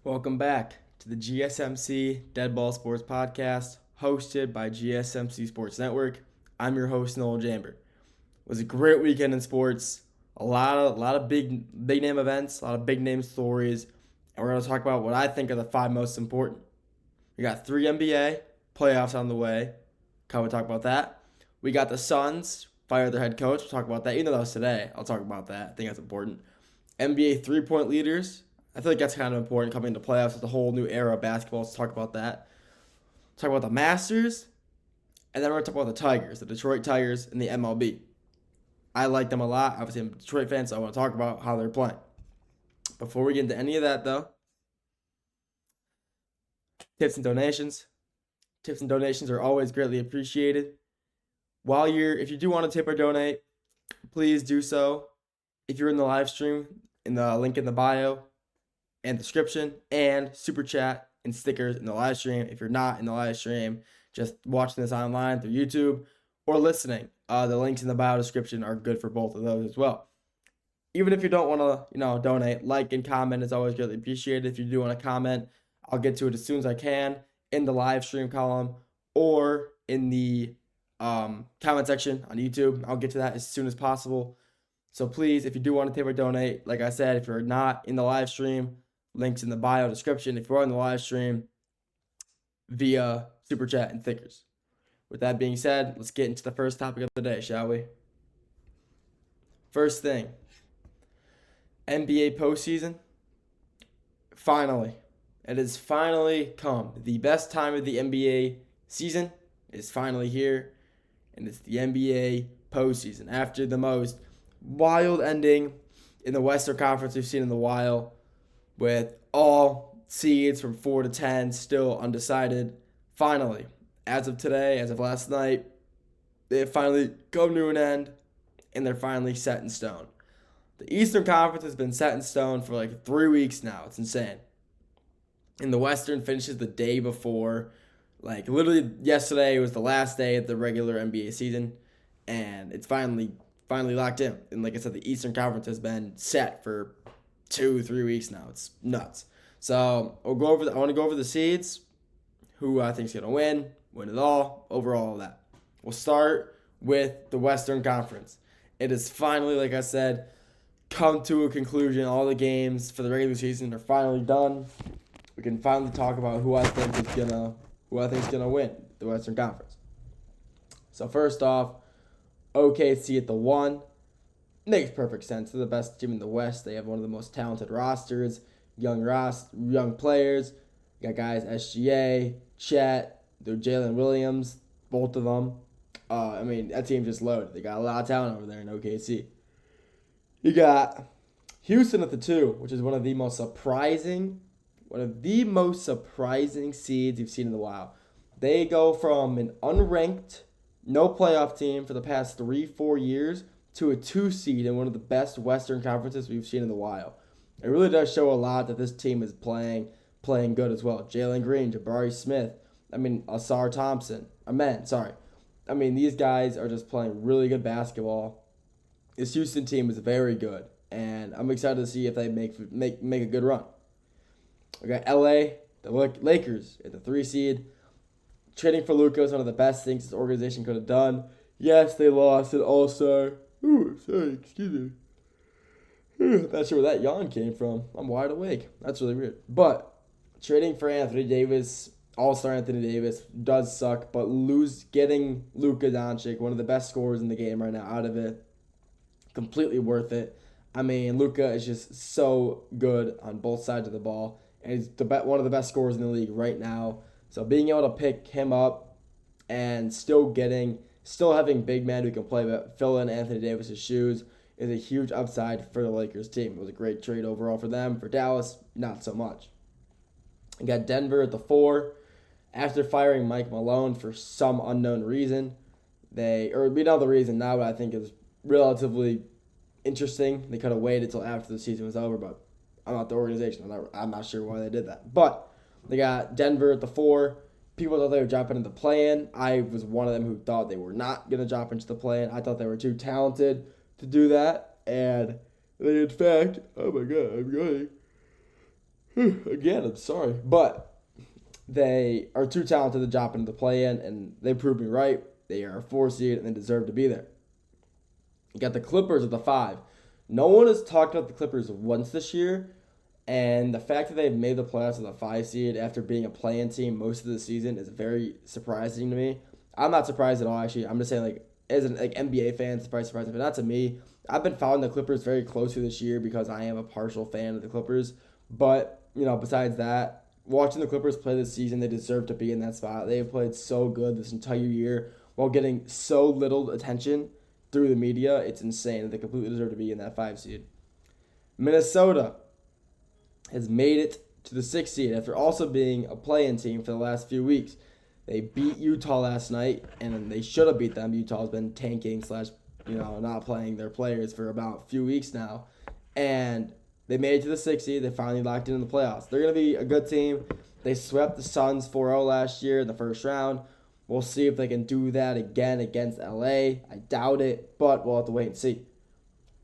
Welcome back to the GSMC Dead Ball Sports Podcast, hosted by GSMC Sports Network. I'm your host, Noel Jamber. It was a great weekend in sports. A lot of big name events, a lot of big name stories, and we're going to talk about what I think are the five most important. We got 3 NBA playoffs on the way. We'll talk about that. We got the Suns fire their head coach. We'll talk about that. Even though that was today, I'll talk about that. I think that's important. NBA three-point leaders. I feel like that's kind of important coming into playoffs with a whole new era of basketball. Let's talk about that. Talk about the Masters, and then we're going to talk about the Tigers, the Detroit Tigers, and the MLB. I like them a lot. Obviously, I'm a Detroit fan, so I want to talk about how they're playing. Before we get into any of that, though, tips and donations. Tips and donations are always greatly appreciated. If you do want to tip or donate, please do so. If you're in the live stream, in the link in the bio and description, and super chat and stickers in the live stream. If you're not in the live stream, just watching this online through YouTube or listening, the links in the bio description are good for both of those as well. Even if you don't want to, donate, like and comment is always greatly appreciated. If you do want to comment, I'll get to it as soon as I can in the live stream column or in the comment section on YouTube. I'll get to that as soon as possible. So please, if you do want to tip or donate, like I said, if you're not in the live stream, links in the bio description. If you're on the live stream, via super chat and stickers. With that being said, let's get into the first topic of the day, shall we? First thing, NBA postseason. Finally, it has finally come. The best time of the NBA season is finally here, and it's the NBA postseason. After the most wild ending in the Western Conference we've seen in a while, with all seeds from 4 to 10 still undecided. Finally, as of today, as of last night, they have finally come to an end, and they're finally set in stone. The Eastern Conference has been set in stone for like 3 weeks now. It's insane. And the Western finishes the day before. Like, literally yesterday was the last day of the regular NBA season, and it's finally locked in. And like I said, the Eastern Conference has been set for 2-3 weeks now. It's nuts. So I want to go over the seeds, who I think is gonna win it all, overall all that. We'll start with the Western Conference. It is finally, like I said, come to a conclusion. All the games for the regular season are finally done. We can finally talk about who I think is gonna win the Western Conference. So first off, OKC at the 1. Makes perfect sense. They're the best team in the West. They have one of the most talented rosters, young players. You got guys SGA, Chet, they're Jalen Williams, both of them. That team's just loaded. They got a lot of talent over there in OKC. You got Houston at the 2, which is one of the most surprising seeds you've seen in a while. They go from an unranked, no playoff team for the past 3-4 years to a 2 seed in one of the best Western Conferences we've seen in a while. It really does show a lot that this team is playing good as well. Jalen Green, Jabari Smith, Asar Thompson, these guys are just playing really good basketball. This Houston team is very good, and I'm excited to see if they make a good run. We got LA, the Lakers at the 3 seed. Trading for Luka is one of the best things this organization could have done. Yes, they lost an All-Star. Ooh, sorry, excuse me. Not sure where that yawn came from. I'm wide awake. That's really weird. But trading for Anthony Davis, All-Star Anthony Davis, does suck. But getting Luka Doncic, one of the best scorers in the game right now, out of it, completely worth it. Luka is just so good on both sides of the ball. And he's one of the best scorers in the league right now. So being able to pick him up and still having big men who can fill in Anthony Davis' shoes is a huge upside for the Lakers team. It was a great trade overall for them. For Dallas, not so much. You got Denver at the 4. After firing Mike Malone for some unknown reason, we know the reason now, but I think is relatively interesting. They could have waited until after the season was over, but I'm not the organization. I'm not sure why they did that. But they got Denver at the 4. People thought they were dropping into the play-in. I was one of them who thought they were not going to drop into the play-in. I thought they were too talented to do that. And they, in fact, oh my God, I'm going. Again, I'm sorry. But they are too talented to drop into the play-in, and they proved me right. They are a 4 seed, and they deserve to be there. You got the Clippers at the 5. No one has talked about the Clippers once this year, and the fact that they've made the playoffs as a 5 seed after being a play-in team most of the season is very surprising to me. I'm not surprised at all, actually. I'm just saying, like, as an NBA fan, it's probably surprising, but not to me. I've been following the Clippers very closely this year because I am a partial fan of the Clippers. But, besides that, watching the Clippers play this season, they deserve to be in that spot. They have played so good this entire year while getting so little attention through the media. It's insane. They completely deserve to be in that 5 seed. Minnesota has made it to the 6th seed after also being a play-in team for the last few weeks. They beat Utah last night, and they should have beat them. Utah's been tanking / not playing their players for about a few weeks now. And they made it to the 6th seed. They finally locked in the playoffs. They're going to be a good team. They swept the Suns 4-0 last year in the first round. We'll see if they can do that again against LA. I doubt it, but we'll have to wait and see.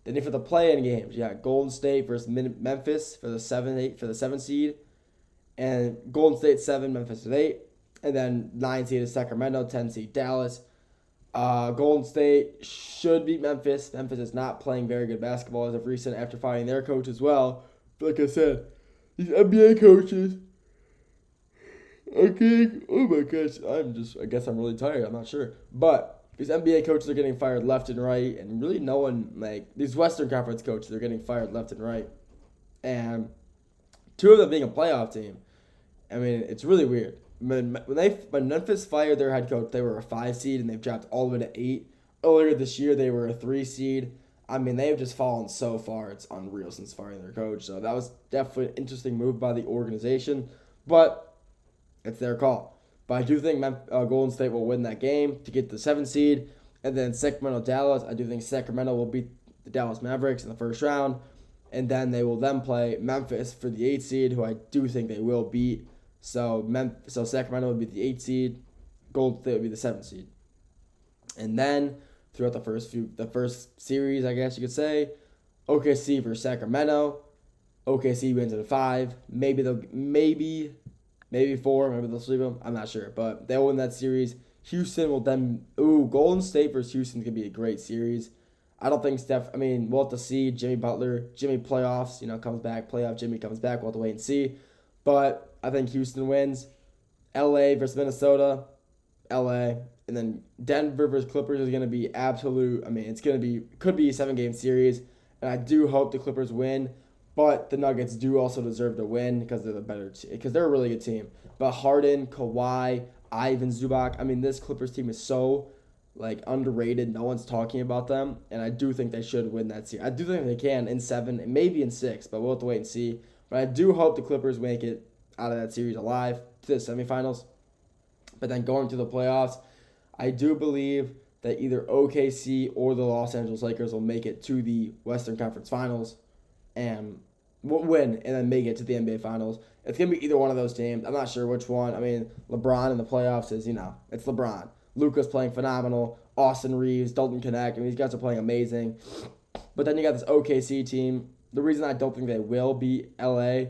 Then for the play-in games, you got Golden State versus Memphis for the 7 seed. And Golden State 7, Memphis at 8. And then 9 seed is Sacramento, 10 seed Dallas. Golden State should beat Memphis. Memphis is not playing very good basketball as of recent after firing their coach as well. Like I said, these NBA coaches. Okay, oh my gosh, I guess I'm really tired, I'm not sure. But these NBA coaches are getting fired left and right, and really no one, these Western Conference coaches, they're getting fired left and right. And 2 of them being a playoff team. I mean, it's really weird. When Memphis fired their head coach, they were a 5 seed, and they've dropped all the way to 8. Earlier this year, they were a 3 seed. I mean, they've just fallen so far. It's unreal since firing their coach. So that was definitely an interesting move by the organization. But it's their call. But I do think Golden State will win that game to get the 7 seed. And then Sacramento-Dallas, I do think Sacramento will beat the Dallas Mavericks in the first round. And then they will then play Memphis for the 8 seed, who I do think they will beat. So Sacramento would be the 8 seed. Golden State would be the 7 seed. And then throughout the first series, I guess you could say, OKC versus Sacramento. OKC wins at 5. Maybe 4. Maybe they'll sweep them. I'm not sure, but they'll win that series. Houston will then. Golden State versus Houston could be a great series. I don't think we'll have to see. Jimmy playoffs, comes back. Playoff Jimmy comes back. We'll have to wait and see. But I think Houston wins. LA versus Minnesota. LA. And then Denver versus Clippers is going to be absolute. Could be a 7-game series. And I do hope the Clippers win. But the Nuggets do also deserve to win because they're the better team. Because they're a really good team. But Harden, Kawhi, Ivan Zubac. This Clippers team is so underrated. No one's talking about them. And I do think they should win that series. I do think they can in 7 and maybe in 6. But we'll have to wait and see. But I do hope the Clippers make it out of that series alive to the semifinals. But then going to the playoffs, I do believe that either OKC or the Los Angeles Lakers will make it to the Western Conference Finals and win and then make it to the NBA Finals. It's going to be either one of those teams. I'm not sure which one. LeBron in the playoffs is, it's LeBron. Luka's playing phenomenal. Austin Reeves, Dalton Knecht. These guys are playing amazing. But then you got this OKC team. The reason I don't think they will beat LA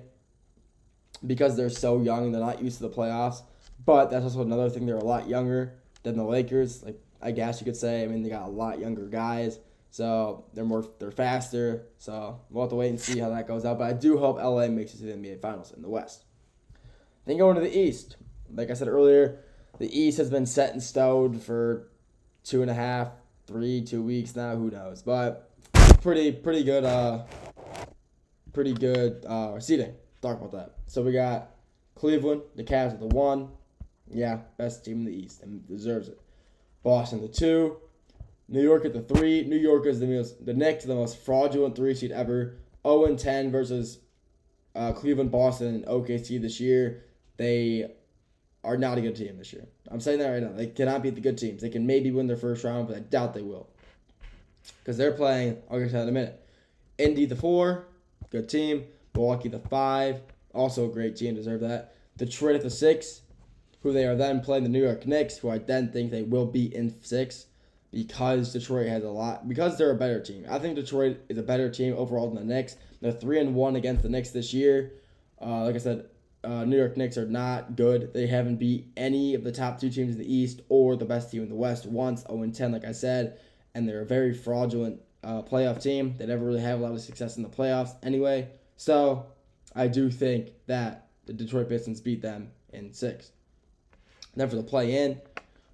because they're so young and they're not used to the playoffs. But that's also another thing. They're a lot younger than the Lakers. I guess you could say. They got a lot younger guys. So they're faster. So we'll have to wait and see how that goes out. But I do hope LA makes it to the NBA Finals in the West. Then going to the East. Like I said earlier, the East has been set in stone for 2.5, 2 weeks now. Who knows? But pretty good seeding. Talk about that. So we got Cleveland, the Cavs at the 1. Yeah, best team in the East and deserves it. Boston the 2. New York at the 3. New York is the next to the most fraudulent 3 seed ever. 0-10 versus Cleveland, Boston, and OKC this year. They are not a good team this year. I'm saying that right now. They cannot beat the good teams. They can maybe win their first round, but I doubt they will. Because they're playing, I'll get to that in a minute. Indy the 4, good team. Milwaukee the 5, also a great team, deserve that. Detroit at the 6, who they are then playing the New York Knicks, who I then think they will beat in 6 because Detroit has because they're a better team. I think Detroit is a better team overall than the Knicks. They're 3-1 against the Knicks this year. Like I said, New York Knicks are not good. They haven't beat any of the top two teams in the East or the best team in the West once, 0-10, like I said. And they're a very fraudulent playoff team. They never really have a lot of success in the playoffs anyway. So I do think that the Detroit Pistons beat them in 6. Then for the play-in,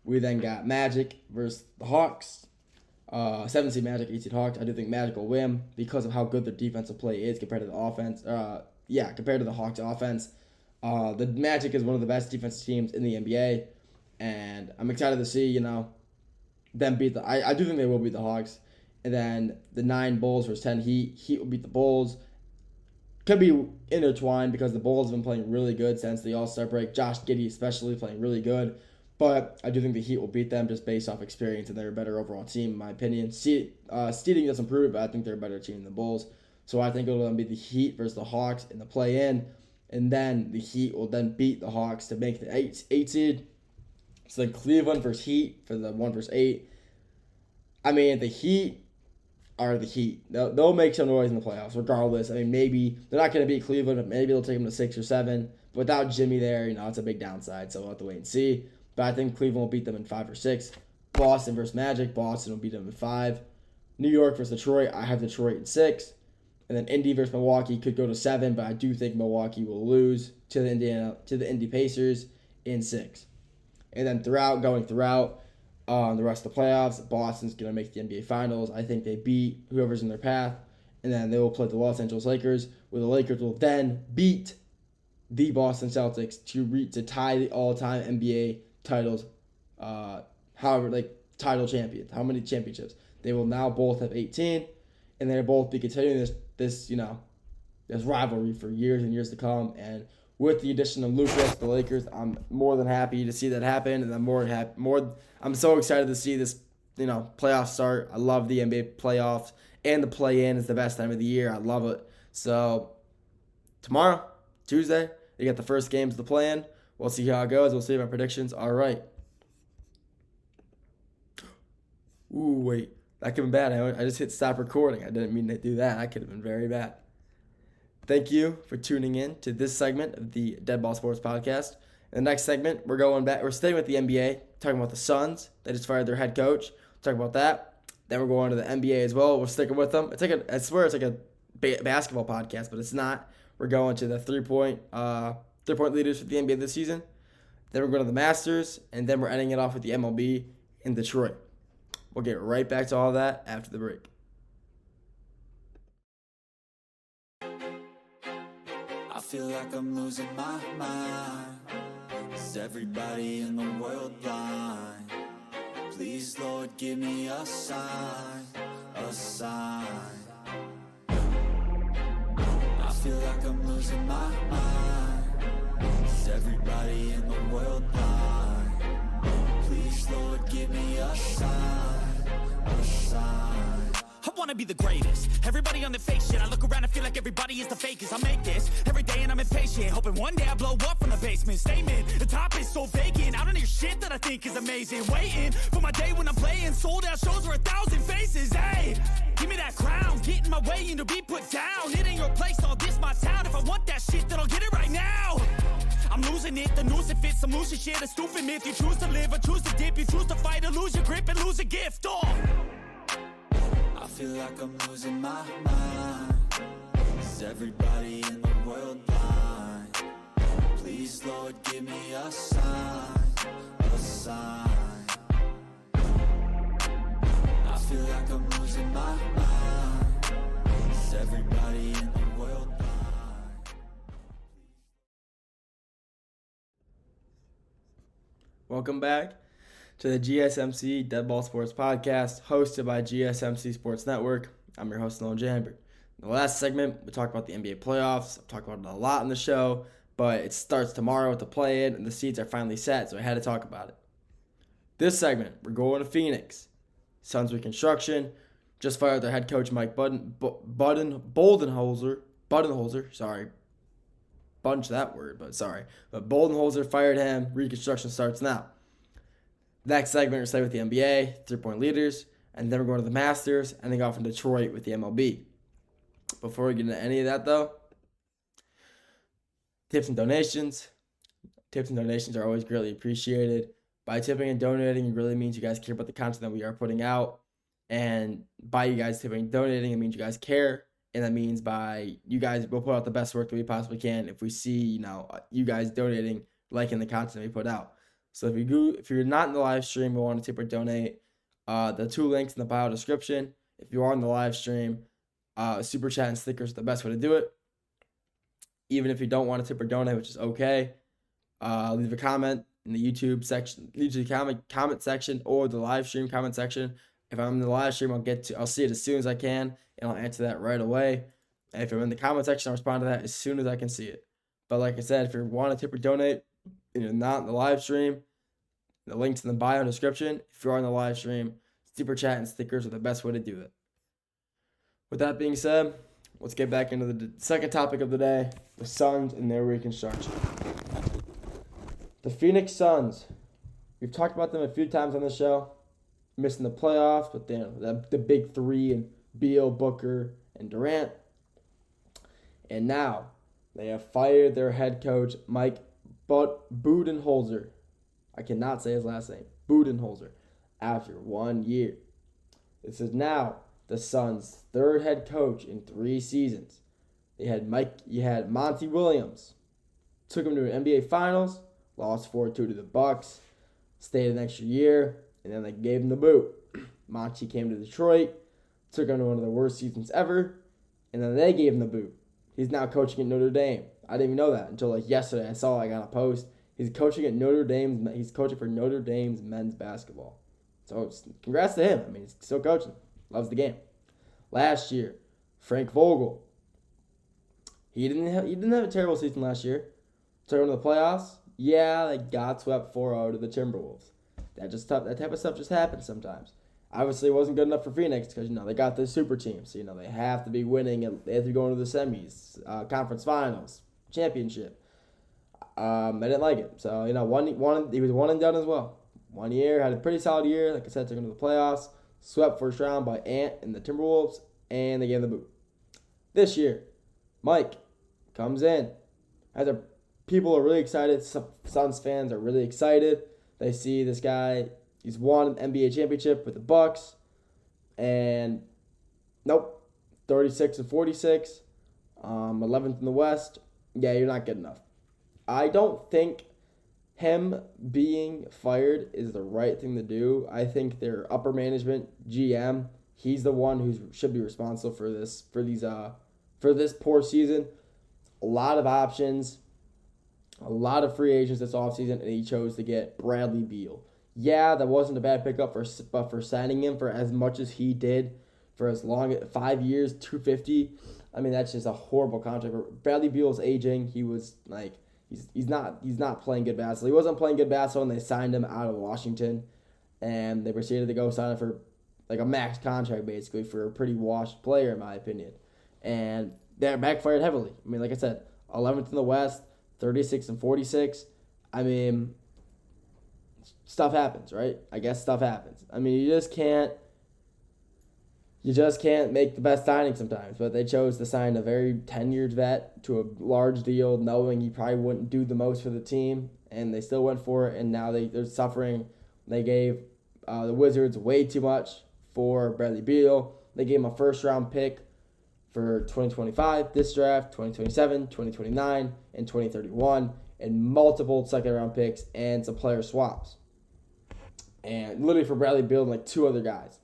we then got Magic versus the Hawks. 7 seed Magic, 8 seed Hawks. I do think Magic will win because of how good their defensive play is compared to the offense. Compared to the Hawks' offense. The Magic is one of the best defensive teams in the NBA, and I'm excited to see, them beat the. I do think they will beat the Hawks, and then the 9 Bulls versus 10 Heat. Heat will beat the Bulls. Could be intertwined because the Bulls have been playing really good since the All-Star break. Josh Giddey especially playing really good. But I do think the Heat will beat them just based off experience, and they're a better overall team, in my opinion. Seeding doesn't prove it, but I think they're a better team than the Bulls. So I think it will be the Heat versus the Hawks in the play-in, and then the Heat will then beat the Hawks to make the 8 seed. So then Cleveland versus Heat for the 1 versus 8. I mean, the Heat are the Heat. They'll make some noise in the playoffs regardless. I mean, maybe they're not going to beat Cleveland, but maybe they'll take them to 6 or 7. But without Jimmy there, it's a big downside, so we'll have to wait and see. But I think Cleveland will beat them in 5 or 6. Boston versus Magic. Boston will beat them in 5. New York versus Detroit. I have Detroit in 6. And then Indy versus Milwaukee could go to 7, but I do think Milwaukee will lose to the Indy Pacers in 6. And then going throughout the rest of the playoffs, Boston's going to make the NBA Finals. I think they beat whoever's in their path. And then they will play the Los Angeles Lakers, where the Lakers will then beat the Boston Celtics to tie the all-time NBA titles, title champions. How many championships? They will now both have 18, and they'll both be continuing this rivalry for years and years to come. And with the addition of Lucas, the Lakers, I'm more than happy to see that happen, and I'm so excited to see this playoff start. I love the NBA playoffs, and the play-in is the best time of the year. I love it. So tomorrow, Tuesday, you got the first games of the play-in. We'll see how it goes. We'll see my predictions. All right. Ooh, wait. That could have been bad. I just hit stop recording. I didn't mean to do that. That could have been very bad. Thank you for tuning in to this segment of the Dead Ball Sports Podcast. In the next segment, we're staying with the NBA, talking about the Suns. They just fired their head coach. Talk about that. Then we're going to the NBA as well. We're sticking with them. I swear it's like a basketball podcast, but it's not. We're going to the three-point leaders for the NBA this season. Then we're going to the Masters, and then we're ending it off with the MLB in Detroit. We'll get right back to all that after the break. I feel like I'm losing my mind. Is everybody in the world blind? Please, Lord, give me a sign, a sign. I feel like I'm losing my mind. Is everybody in the world blind? Please, Lord, give me a sign, a sign. I wanna be the greatest. Everybody on the fake shit. I look around and feel like everybody is the fakest. I make this every day and I'm impatient, hoping one day I blow up from the basement. Statement, the top is so vacant. I don't hear shit that I think is amazing. Waiting for my day when I'm playing sold out shows for 1,000 faces. Hey, give me that crown, get in my way and to be put down. It ain't your place, all this my town. If I want that shit, then I'll get it right now. I'm losing it, the noose it fits. I'm losing shit, a stupid myth. You choose to live or choose to dip. You choose to fight or lose your grip and lose a gift. I feel like I'm losing my mind. Is everybody in the world blind? Please, Lord, give me a sign, a sign. I feel like I'm losing my mind. Is everybody in the world blind? Welcome back to the GSMC Dead Ball Sports Podcast, hosted by GSMC Sports Network. I'm your host, Nolan Jambert. In the last segment, we talked about the NBA playoffs. I've talked about it a lot in the show, but it starts tomorrow with the play-in, and the seeds are finally set, so I had to talk about it. This segment, we're going to Phoenix. Suns reconstruction. Just fired their head coach, Mike Budenholzer. Sorry. Bunch that word, but sorry. But Budenholzer fired him. Reconstruction starts now. Next segment, we're staying with the NBA, three-point leaders, and then we're going to the Masters, and then go off in Detroit with the MLB. Before we get into any of that, though, Tips and donations. Tips and donations are always greatly appreciated. By tipping and donating, it really means you guys care about the content that we are putting out. And by you guys tipping and donating, it means you guys care. And that means by you guys, we'll put out the best work that we possibly can if we see, you guys donating, liking the content we put out. So if you're not in the live stream and want to tip or donate, the 2 links in the bio description. If you are in the live stream, super chat and stickers are the best way to do it. Even if you don't want to tip or donate, which is okay, leave a comment in the YouTube section, comment section, or the live stream comment section. If I'm in the live stream, I'll see it as soon as I can, and I'll answer that right away. And if I'm in the comment section, I'll respond to that as soon as I can see it. But like I said, if you want to tip or donate and you're not in the live stream, the link's in the bio and description. If you are in the live stream, super chat and stickers are the best way to do it. With that being said, let's get back into the second topic of the day, the Suns and their reconstruction. The Phoenix Suns. We've talked about them a few times on the show. Missing the playoffs, but the big 3 and Beal, Booker, and Durant. And now they have fired their head coach, Mike Budenholzer. I cannot say his last name. Budenholzer. After 1 year. This is now the Suns' 3rd head coach in 3 seasons. You had Monty Williams. Took him to an NBA Finals. Lost 4-2 to the Bucks. Stayed an extra year. And then they gave him the boot. Monty came to Detroit. Took him to one of the worst seasons ever. And then they gave him the boot. He's now coaching at Notre Dame. I didn't even know that until yesterday. I saw I got a post. He's coaching at Notre Dame. He's coaching for Notre Dame's men's basketball. So congrats to him. I mean, he's still coaching. Loves the game. Last year, Frank Vogel. He didn't have a terrible season last year. Took him to the playoffs. Yeah, they got swept 4-0 to the Timberwolves. That type of stuff just happens sometimes. Obviously, it wasn't good enough for Phoenix because they got the super team. So they have to be winning and they have to be going to the semis, conference finals, championship. I didn't like it. So he was one and done as well. 1 year, had a pretty solid year. Like I said, took him to the playoffs. Swept first round by Ant and the Timberwolves, and they gave the boot. This year, Mike comes in. People are really excited. Suns fans are really excited. They see this guy. He's won an NBA championship with the Bucks, and nope, 36-46, 11th in the West. Yeah, you're not good enough. I don't think him being fired is the right thing to do. I think their upper management, GM, he's the one who should be responsible for this poor season. A lot of options, a lot of free agents this offseason, and he chose to get Bradley Beal. Yeah, that wasn't a bad pickup for signing him for as much as he did for as long as 5 years, $250. I mean, that's just a horrible contract. Bradley Beal is aging. He was he's not playing good basketball. He wasn't playing good basketball when they signed him out of Washington, and they proceeded to go sign him for a max contract basically for a pretty washed player in my opinion, and that backfired heavily. I mean, like I said, 11th in the West, 36-46. I mean, stuff happens, right? I guess stuff happens. I mean, you just can't make the best signing sometimes. But they chose to sign a very tenured vet to a large deal, knowing he probably wouldn't do the most for the team, and they still went for it. And now they're suffering. They gave the Wizards way too much for Bradley Beal. They gave him a first-round pick for 2025, this draft, 2027, 2029, and 2031, and multiple second-round picks and some player swaps. And literally for Bradley Beal and 2 other guys.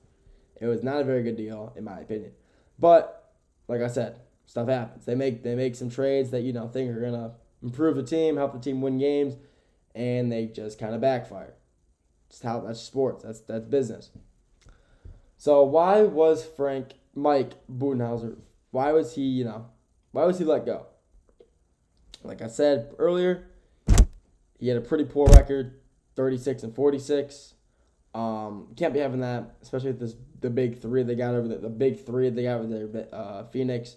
It was not a very good deal, in my opinion. But, like I said, stuff happens. They make some trades that, think are going to improve the team, help the team win games, and they just kind of backfire. That's sports. That's business. So why was Mike Budenholzer, why was he let go? Like I said earlier, he had a pretty poor record, 36-46. Can't be having that, especially with the big 3 they got over the big 3 they got with their Phoenix.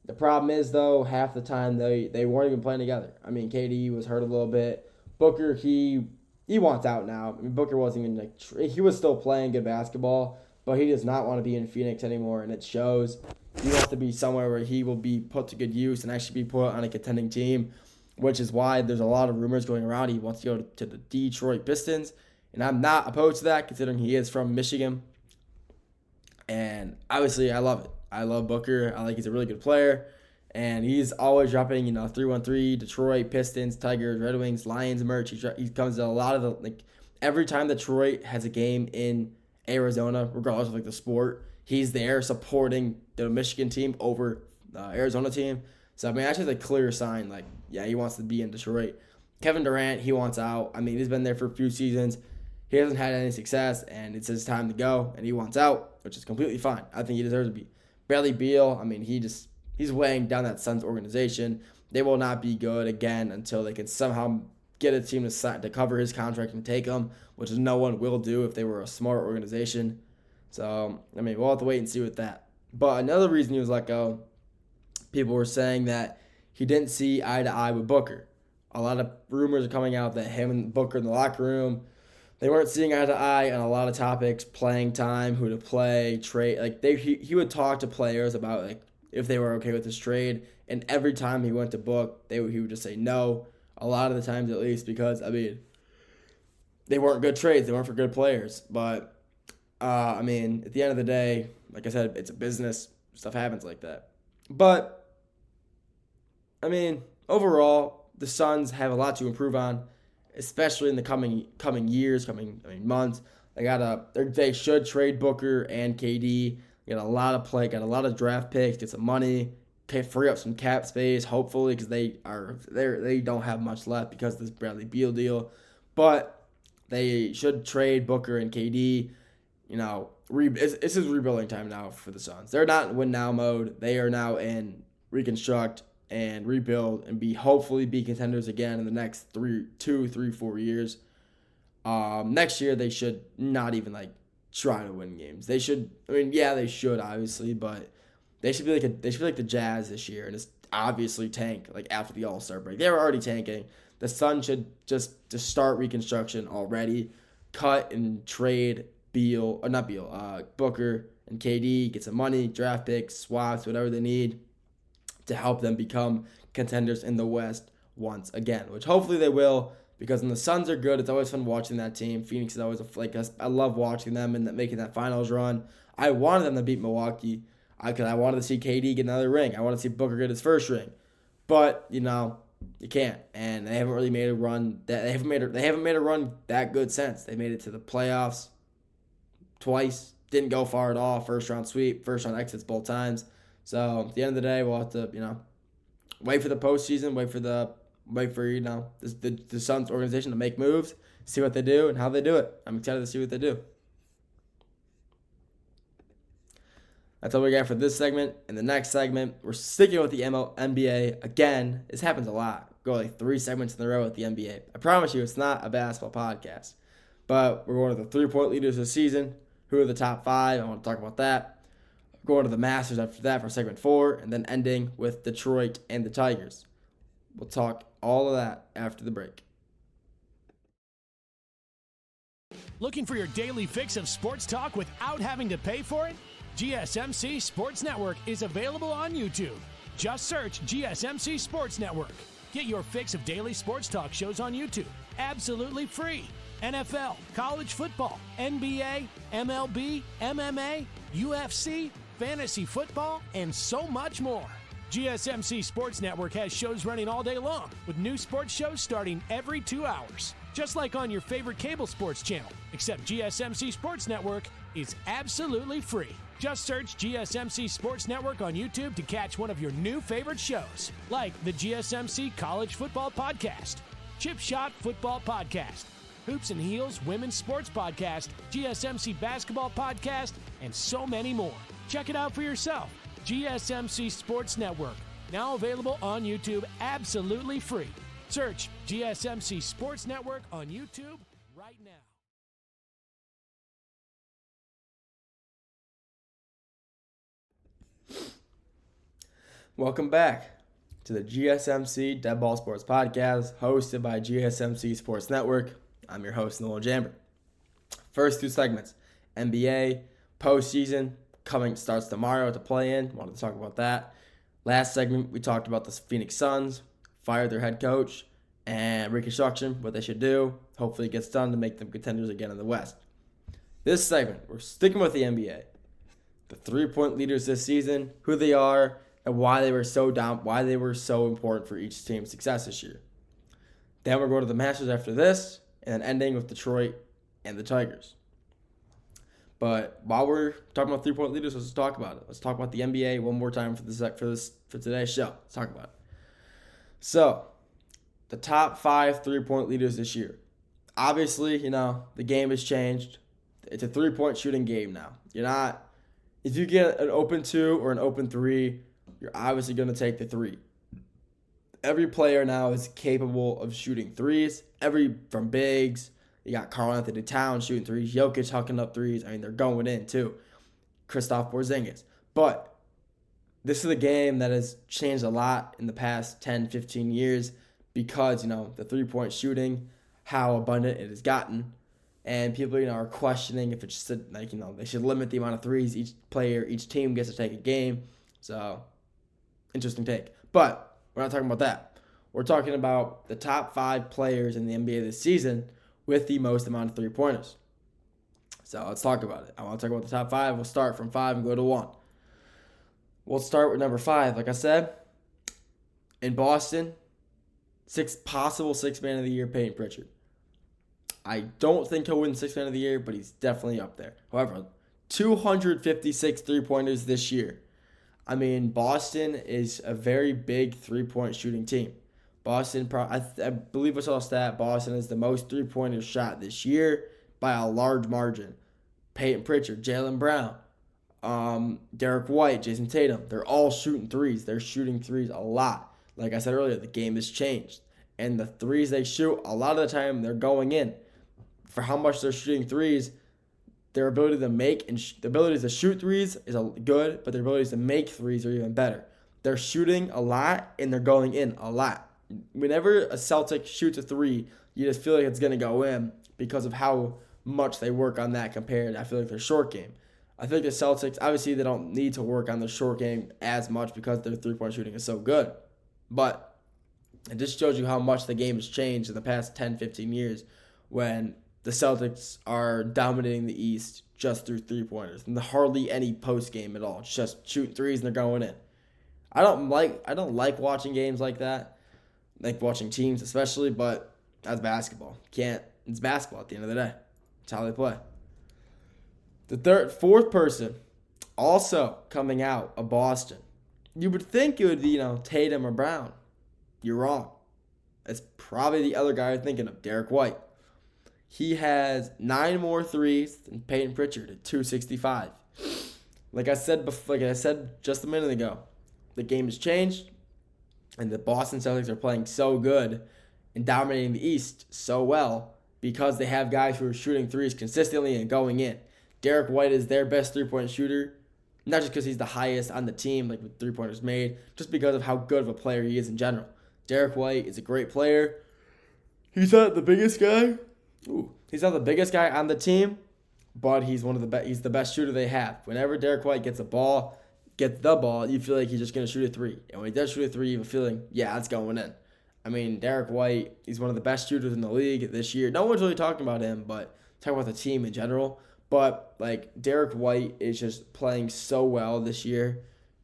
The problem is though, half the time they weren't even playing together. I mean, KD was hurt a little bit. Booker he wants out now. I mean, Booker wasn't even he was still playing good basketball, but he does not want to be in Phoenix anymore, and it shows. He wants to be somewhere where he will be put to good use and actually be put on a contending team. which is why there's a lot of rumors going around. He wants to go to the Detroit Pistons, and I'm not opposed to that considering he is from Michigan. And obviously, I love it. I love Booker. I like he's a really good player. And he's always dropping, 313, Detroit, Pistons, Tigers, Red Wings, Lions merch. He comes to a lot of the, every time Detroit has a game in Arizona, regardless of, the sport, he's there supporting the Michigan team over the Arizona team. So, that's just a clear sign, he wants to be in Detroit. Kevin Durant, he wants out. He's been there for a few seasons. He hasn't had any success, and it's his time to go, and he wants out, which is completely fine. I think he deserves to be. Bradley Beal, he's weighing down that Suns organization. They will not be good again until they can somehow get a team to cover his contract and take him, which no one will do if they were a smart organization. So, we'll have to wait and see with that. But another reason he was let go, people were saying that he didn't see eye to eye with Booker. A lot of rumors are coming out that him and Booker in the locker room, they weren't seeing eye to eye on a lot of topics, playing time, who to play, trade. He would talk to players about if they were okay with this trade, and every time he went to Book, he would just say no. A lot of the times, at least, because they weren't good trades, they weren't for good players. But at the end of the day, like I said, it's a business. Stuff happens like that. But overall, the Suns have a lot to improve on, especially in the coming months. They should trade Booker and KD. Get a lot of draft picks, get some money, free up some cap space, hopefully, because they don't have much left because of this Bradley Beal deal. But they should trade Booker and KD. This is rebuilding time now for the Suns. They're not in win now mode. They are now in reconstruct and rebuild and hopefully be contenders again in the next 4 years. Next year they should not even try to win games. They should. They should obviously, but they should be like the Jazz this year and just obviously tank after the All-Star break. They were already tanking. The Suns should just start reconstruction already, cut and trade Booker and KD, get some money, draft picks, swaps, whatever they need to help them become contenders in the West once again, which hopefully they will, because when the Suns are good, it's always fun watching that team. Phoenix is always I love watching them and making that finals run. I wanted them to beat Milwaukee because I wanted to see KD get another ring. I wanted to see Booker get his first ring, but you can't, and they haven't really made a run. They haven't made a run that good since. They made it to the playoffs twice, didn't go far at all. First round sweep, first round exits both times. So at the end of the day, we'll have to wait for the postseason, wait for the Suns organization to make moves, see what they do and how they do it. I'm excited to see what they do. That's all we got for this segment. In the next segment, we're sticking with the NBA again. This happens a lot. Go 3 segments in a row with the NBA. I promise you, it's not a basketball podcast. But we're going to the 3-point leaders this season. Who are the top 5? I want to talk about that. Going to the Masters after that for segment 4, and then ending with Detroit and the Tigers. We'll talk all of that after the break. Looking for your daily fix of sports talk without having to pay for it? GSMC Sports Network is available on YouTube. Just search GSMC Sports Network. Get your fix of daily sports talk shows on YouTube, absolutely free. NFL, college football, NBA, MLB, MMA, UFC, fantasy football, and so much more. GSMC Sports Network has shows running all day long, with new sports shows starting every 2 hours. Just like on your favorite cable sports channel, except GSMC Sports Network is absolutely free. Just search GSMC Sports Network on YouTube to catch one of your new favorite shows, like the GSMC College Football Podcast, Chip Shot Football Podcast, Hoops and Heels Women's Sports Podcast, GSMC Basketball Podcast, and so many more. Check it out for yourself. GSMC Sports Network, now available on YouTube absolutely free. Search GSMC Sports Network on YouTube right now. Welcome back to the GSMC Dead Ball Sports Podcast, hosted by GSMC Sports Network. I'm your host, Nolan Jambert. First 2 segments, NBA, postseason, starts tomorrow to play in. Wanted to talk about that. Last segment, we talked about the Phoenix Suns. fired their head coach, and reconstruction, what they should do. Hopefully it gets done to make them contenders again in the West. This segment, we're sticking with the NBA. The 3-point leaders this season, who they are, and why they were so important for each team's success this year. Then we're going to the Masters after this, and then ending with Detroit and the Tigers. But while we're talking about 3-point leaders, let's talk about it. Let's talk about the NBA one more time for today's show. Let's talk about it. So, the top 5 3-point leaders this year. Obviously, the game has changed. It's a 3-point shooting game now. If you get an open 2 or an open 3, you're obviously going to take the 3. Every player now is capable of shooting 3s. From bigs, you got Karl-Anthony Towns shooting 3s, Jokic hucking up 3s. They're going in too. Kristaps Porzingis. But this is a game that has changed a lot in the past 10, 15 years because, the 3-point shooting, how abundant it has gotten. And people, are questioning if it's just they should limit the amount of 3s each team gets to take a game. So, interesting take. But we're not talking about that. We're talking about the top 5 players in the NBA this season with the most amount of 3-pointers. So let's talk about it. I want to talk about the top 5. We'll start from 5 and go to 1. We'll start with number 5. Like I said, in Boston, possible 6th man of the year, Peyton Pritchard. I don't think he'll win 6th man of the year, but he's definitely up there. However, 256 3-pointers this year. Boston is a very big 3-point shooting team. Boston, I believe I saw a stat, Boston is the most 3-pointers shot this year by a large margin. Peyton Pritchard, Jaylen Brown, Derek White, Jason Tatum, they're all shooting 3s. They're shooting 3s a lot. Like I said earlier, the game has changed. And the 3s they shoot, a lot of the time, they're going in. For how much they're shooting 3s, their ability to make and the ability to shoot 3s is good, but their abilities to make 3s are even better. They're shooting a lot, and they're going in a lot. Whenever a Celtic shoots a 3, you just feel like it's going to go in because of how much they work on that compared, I feel like, their short game. I think the Celtics, obviously, they don't need to work on their short game as much because their 3-point shooting is so good. But it just shows you how much the game has changed in the past 10, 15 years when the Celtics are dominating the East just through 3-pointers. And hardly any post game at all. It's just shooting 3s and they're going in. I don't like watching games like that. Like watching teams especially, but that's basketball. It's basketball at the end of the day. It's how they play. The fourth person also coming out of Boston. You would think it would be, Tatum or Brown. You're wrong. It's probably the other guy you're thinking of, Derek White. He has 9 more 3s than Peyton Pritchard at 265. Like I said just a minute ago, the game has changed, and the Boston Celtics are playing so good and dominating the East so well because they have guys who are shooting 3s consistently and going in. Derek White is their best 3-point shooter, not just because he's the highest on the team, like with 3-pointers made, just because of how good of a player he is in general. Derek White is a great player. He's not the biggest guy. He's not the biggest guy on the team, but he's he's the best shooter they have. Whenever Derek White gets the ball, you feel like he's just going to shoot a 3. And when he does shoot a 3, you have a feeling, yeah, it's going in. Derek White, he's one of the best shooters in the league this year. No one's really talking about him, but talking about the team in general. But, Derek White is just playing so well this year.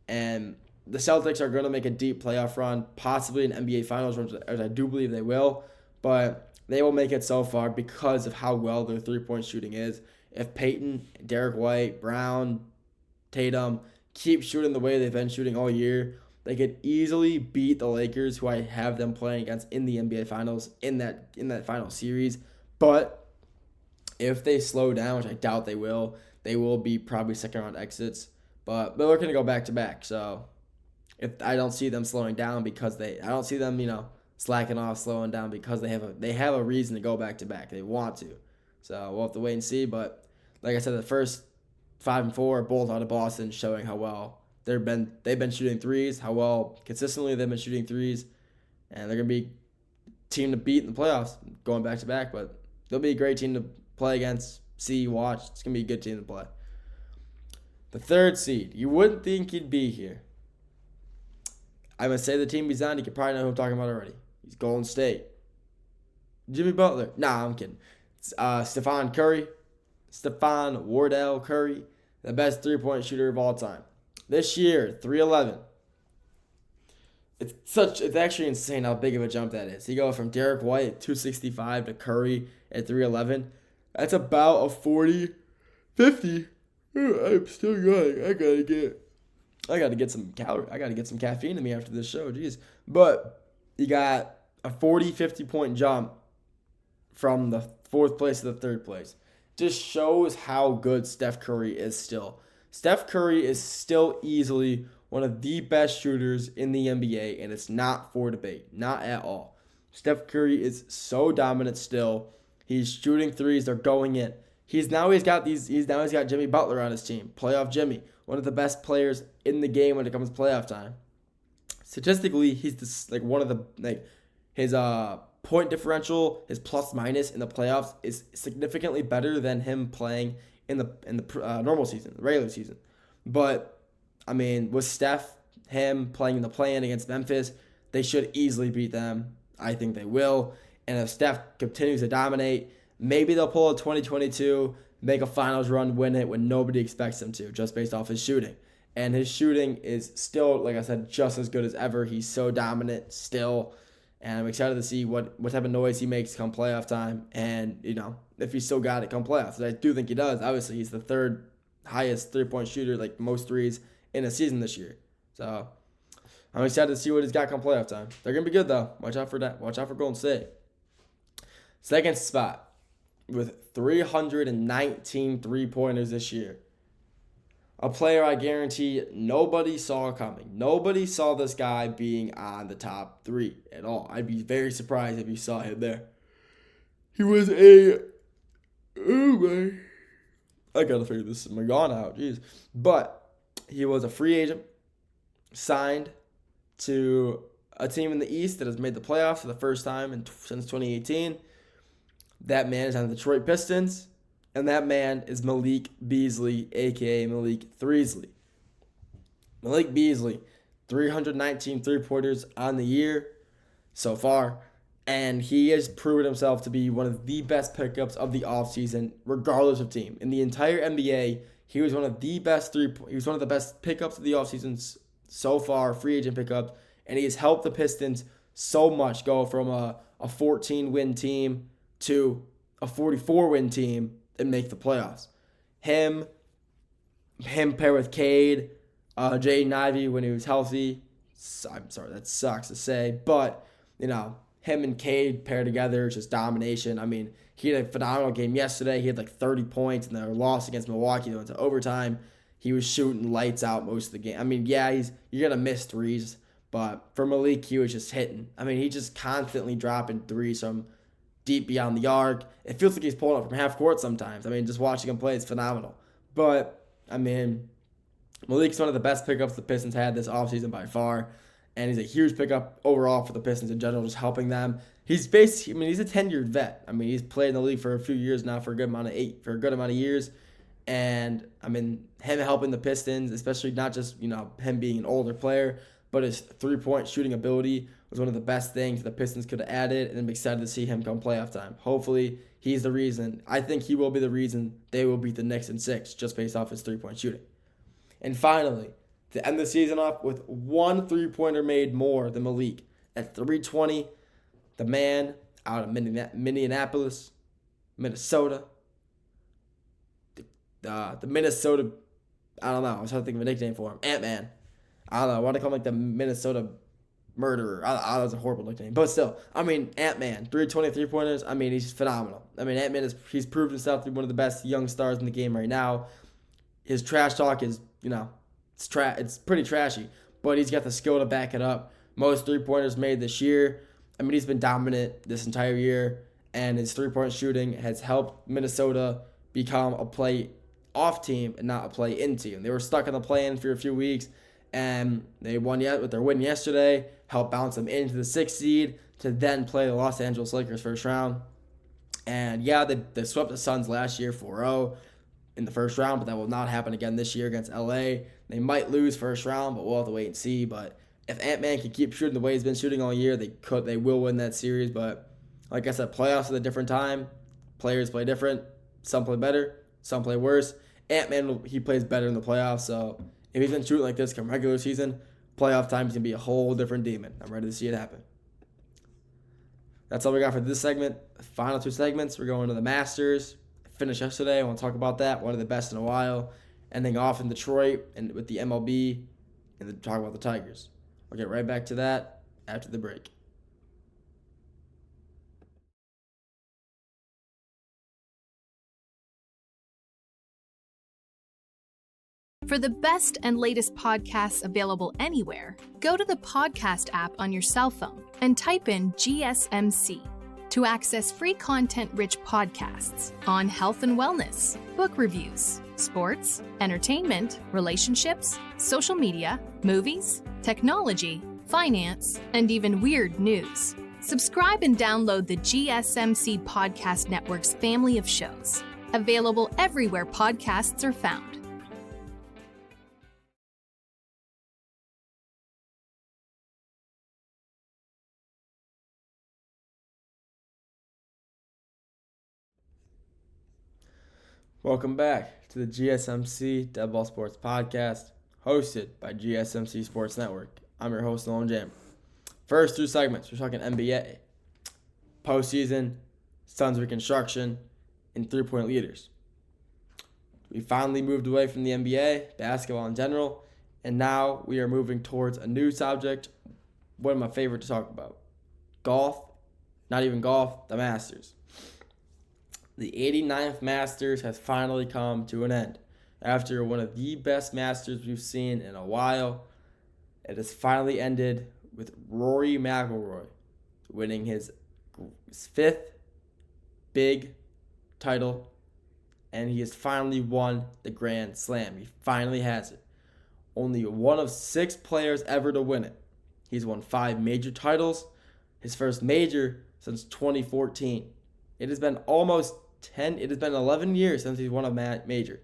And the Celtics are going to make a deep playoff run, possibly an NBA Finals run, as I do believe they will. But they will make it so far because of how well their 3-point shooting is. If Peyton, Derek White, Brown, Tatum keep shooting the way they've been shooting all year, they could easily beat the Lakers, who I have them playing against in the NBA Finals in that final series. But if they slow down, which I doubt they will be probably second-round exits. But they're looking to go back-to-back. So I don't see them slowing down because I don't see them, slacking off, slowing down because they have a reason to go back-to-back. They want to. So we'll have to wait and see. But like I said, the first 5 and 4 are both out of Boston, showing how well they've been shooting 3s, how well consistently they've been shooting 3s. And they're going to be a team to beat in the playoffs, going back-to-back. But they'll be a great team to play against, see, watch. It's going to be a good team to play. The third seed. You wouldn't think he'd be here. I'm going to say the team he's on. You can probably know who I'm talking about already. He's Golden State. Jimmy Butler. Nah, I'm kidding. Stephon Wardell Curry, the best three-point shooter of all time. This year, 3'11". It's actually insane how big of a jump that is. He goes from Derek White at 265 to Curry at 3'11". That's about a 40-50. I'm still going. I gotta get some caffeine in me after this show. Jeez. But you got a 40-50 point jump from the fourth place to the third place. Just shows how good Steph Curry is still. Steph Curry is still easily one of the best shooters in the NBA, and it's not for debate. Not at all. Steph Curry is so dominant still. He's shooting threes. They're going in. He's got Jimmy Butler on his team. Playoff Jimmy. One of the best players in the game when it comes to playoff time. Statistically, he's his point differential, his plus minus in the playoffs is significantly better than him playing in the normal season, the regular season. But I mean, with Steph, him playing in the play-in against Memphis, they should easily beat them. I think they will. And if Steph continues to dominate, maybe they'll pull a 2022, make a finals run, win it when nobody expects them to, just based off his shooting. And his shooting is still, like I said, just as good as ever. He's so dominant still. And I'm excited to see what type of noise he makes come playoff time. And, if he's still got it come playoffs. I do think he does. Obviously, he's the third highest three-point shooter, like most threes in a season this year. So I'm excited to see what he's got come playoff time. They're going to be good, though. Watch out for that. Watch out for Golden State. Second spot with 319 three-pointers this year. A player I guarantee nobody saw coming. Nobody saw this guy being on the top three at all. I'd be very surprised if you saw him there. He was I gotta figure this yawn out, jeez. But he was a free agent, signed to a team in the East that has made the playoffs for the first time since 2018. That man is on the Detroit Pistons. And that man is Malik Beasley, a.k.a. Malik Threesley. Malik Beasley, 319 three-pointers on the year so far. And he has proven himself to be one of the best pickups of the offseason, regardless of team. In the entire NBA, he was one of the best pickups of the offseason so far, free agent pickups. And he has helped the Pistons so much go from a 14-win team to a 44-win team and make the playoffs. Him pair with Cade, Jaden Ivey when he was healthy. I'm sorry, that sucks to say, but him and Cade paired together, just domination. I mean, he had a phenomenal game yesterday. He had like 30 points in their loss against Milwaukee. They went to overtime. He was shooting lights out most of the game. I mean, yeah, you're gonna miss threes, but for Malik, he was just hitting. I mean, he just constantly dropping threes from deep beyond the arc. It feels like he's pulling up from half court sometimes. I mean, just watching him play is phenomenal. But, I mean, Malik's one of the best pickups the Pistons had this offseason by far. And he's a huge pickup overall for the Pistons in general, just helping them. He's a 10-year vet. I mean, he's played in the league for a few years now, for a good amount of years. And, I mean, him helping the Pistons, especially not just, him being an older player, but his three-point shooting ability was one of the best things the Pistons could have added, and I'm excited to see him come playoff time. Hopefully, he's the reason. I think he will be the reason they will beat the Knicks in 6, just based off his three-point shooting. And finally, to end the season off with one three-pointer made more than Malik at 320, the man out of Minneapolis, Minnesota. The Minnesota, I don't know. I was trying to think of a nickname for him. Ant-Man. I don't know. I want to call him like the Minnesota Murderer. That's a horrible nickname. But still, I mean, Ant-Man, 320 three-pointers. I mean, he's just phenomenal. I mean, Ant-Man he's proved himself to be one of the best young stars in the game right now. His trash talk is, it's pretty trashy. But he's got the skill to back it up. Most three-pointers made this year. I mean, he's been dominant this entire year. And his three-point shooting has helped Minnesota become a play-off team and not a play-in team. They were stuck in the play-in for a few weeks. And they won with their win yesterday, helped bounce them into the 6th seed to then play the Los Angeles Lakers first round. And yeah, they swept the Suns last year 4-0 in the first round, but that will not happen again this year against LA. They might lose first round, but we'll have to wait and see. But If Ant-Man can keep shooting the way he's been shooting all year, they will win that series. But like I said, playoffs at a different time. Players play different. Some play better. Some play worse. Ant-Man, he plays better in the playoffs. So if he's been shooting like this come regular season, playoff time is going to be a whole different demon. I'm ready to see it happen. That's all we got for this segment. Final two segments, we're going to the Masters. Finished yesterday. I want to talk about that. One of the best in a while. Ending off in Detroit and with the MLB. And then talk about the Tigers. I'll get right back to that after the break. For the best and latest podcasts available anywhere, go to the podcast app on your cell phone and type in GSMC to access free content-rich podcasts on health and wellness, book reviews, sports, entertainment, relationships, social media, movies, technology, finance, and even weird news. Subscribe and download the GSMC Podcast Network's family of shows, available everywhere podcasts are found. Welcome back to the GSMC Dead Ball Sports Podcast, hosted by GSMC Sports Network. I'm your host, Nolan Jam. First two segments, we're talking NBA, postseason, Suns reconstruction, and three-point leaders. We finally moved away from the NBA, basketball in general, and now we are moving towards a new subject, one of my favorite to talk about. Golf, not even golf, the Masters. The 89th Masters has finally come to an end. After one of the best Masters we've seen in a while, it has finally ended with Rory McIlroy winning his fifth big title, and he has finally won the Grand Slam. He finally has it. Only one of 6 players ever to win it. He's won 5 major titles, his first major since 2014. It has been 11 years since he's won a major.